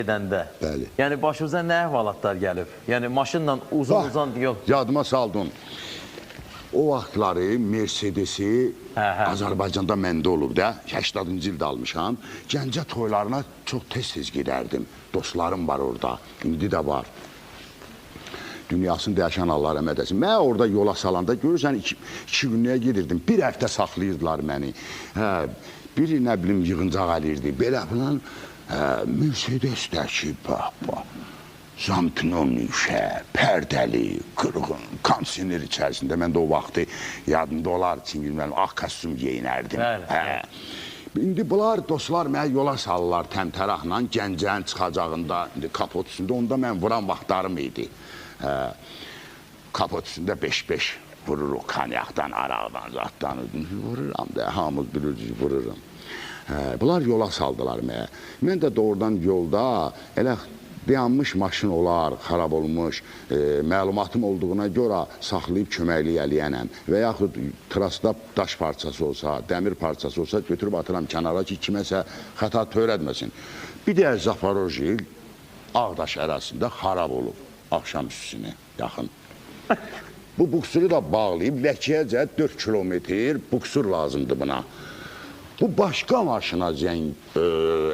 edəndə. Bəli. Yəni başınıza nə əhvalatlar gəlib? Yəni maşınla uzun yol. Yadıma saldın. O vaxtları Mercedesi Azərbaycanda məndə olub da, 80-cı ildə almışam. Gəncə toylarına çox tez-tez gedərdim. Dostlarım var orada, indi də var. Dünyasını dəyişən Allah rəhmət etsin. Mən orada yola salanda görürsən, iki günlüyə gedirdim. Bir həftə saxlayırdılar məni. Bir nə bilim yığıncaq eləyirdi. Belə filan Mercedes-dəki Zampnon nüşə, pərdəli, qırğın, kondisioner içərisində. Mən də o vaxtı yadımda olar, çingilməliyim, ağ kostyum geyinərdim. İndi bunlar, dostlar, mənə yola salırlar təmtəraqla, Gəncənin çıxacağında, kapot üstündə, onda mən vuran vaxtlarım idi. Kapot üstündə 5-5 vururuq, kanyaqdan, araqdan, zatdan, vururam da, hamız bilirik, vururum. Bunlar yola saldılar mənə. Mən də doğrudan yolda, elə dayanmış maşın olar, xarab olmuş, məlumatım olduğuna görə saxlayıb köməklik eləyənəm və yaxud trasda daş parçası olsa, dəmir parçası olsa götürüb atıram kənara ki, kiməsə xəta törətməsin. Bir də Zaporojil Ağdaş ərazisində xarab olub, axşam üstüsünə yaxın. Bu buksuru da bağlayıb, Ləkkiyəcə 4 kilometr buksur lazımdır buna. Bu başqa maşına zəng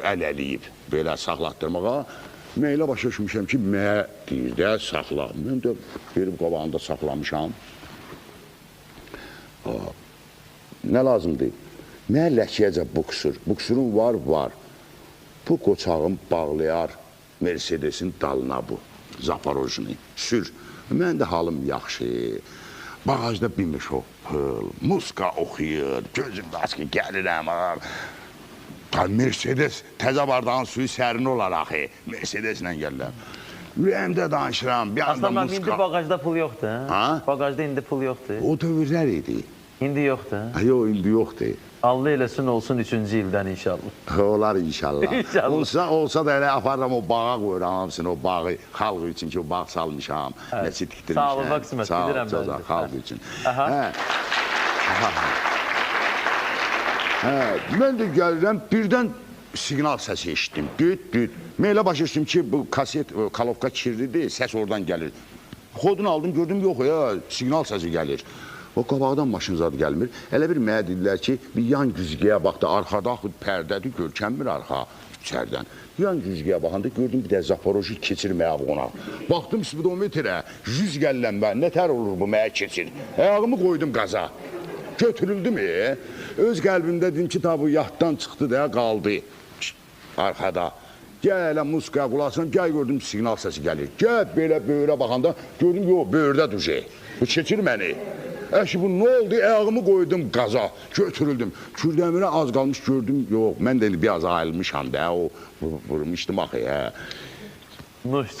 əl-əliyib, belə saxlatdırmağa. Məylə başa düşmüşəm ki, mənə deyir də, saxla. Mən də verib qabağında saxlamışam. Nə lazımdır? Mənə Ləkkiyəcə buksur. Buksurun var. Bu qoçağım bağlayar Mercedesin dalına bu, Zaporojini. Sür. Mən də halım yaxşı. Bağajda bilmiş o pıl, muska oxuyur, gözümdə açıq gəlirəm. Mercedes, təzə bardağın suyu sərin olar axı. Mercedeslə gəlirəm. Ürəyimdə danışıram, bir anda muska. İndi bağajda pul yoxdur, hə? Bağajda indi pul yoxdur. O dövrlər idi. İndi yoxdur. Yox, indi yoxdur. Allah eləsin olsun 3-cü ildən inşallah. Olar inşallah. Olsa da elə aparıram o bağa qoyuram hamısını, o bağı xalq üçün ki, o bağ salmışam, nəsə tikdirmişəm. Sağ olun, qismət, bilirəm mən. Sağ ol, xalq üçün. Mən də gəlirəm, birdən siqnal səsi eşitdim, düt. Mən elə başa düşdüm ki, bu kaset, kalovka kirlidir, səs oradan gəlir. Xodunu aldım, gördüm, yox ya, siqnal səsi gəlir. O qabaqdan maşın zadı gəlmir. Elə bir mənə dedilər ki, bir yan güzgəyə baxdı, arxada pərdədir, görkənmir arxa içərdən. Yan güzgəyə baxanda gördüm bir də Zaporoji keçir mənə ona. Baxdım spidometrə, 100 gəlləm mən, nətər olur bu mənə keçir. Ayağımı qoydum qaza. Götürüldü mü? Öz qəlbimdə dedim ki, bu yaddan çıxdı da qaldı arxada. Gəl elə muskaya qulaqsın, gəl gördüm siqnal səsi gəlir. Gəl belə böyrə baxanda gördüm, yox, böyrdə düşək. Bu keçir məni. Əşi, bu nə oldu? Ayağımı qoydum qaza, götürüldüm. Kürdəmirə az qalmış gördüm, yox, mən də biraz ayrılmışam da, o vurmuşdum axı,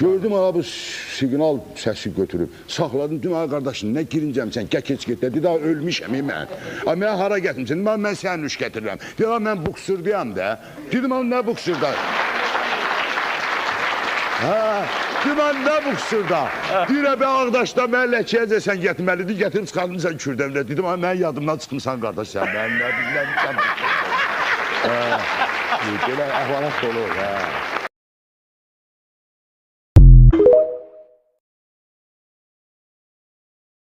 Gördüm, bu siqnal səsi götürüb, saxladım, dedim, qardaşım, nə girincəm sən, keç get, dedi, daha ölmüşəm mən. Mənə hara gətirmişsən, mən səni üç gətirirəm. Dedim, mən buksurdayam da, dedim, nə buksurda? Dedim, nə buksurda? Deyirəm, Ağdaşda mən Ləkkiyəcə sən gətirməlidir, gətirib çıxardımsan Kürdəmirə. Dedim, mən yadımdan çıxmışsan, qardaş, sən, mən nə bilməm. Belə əhvalat olur,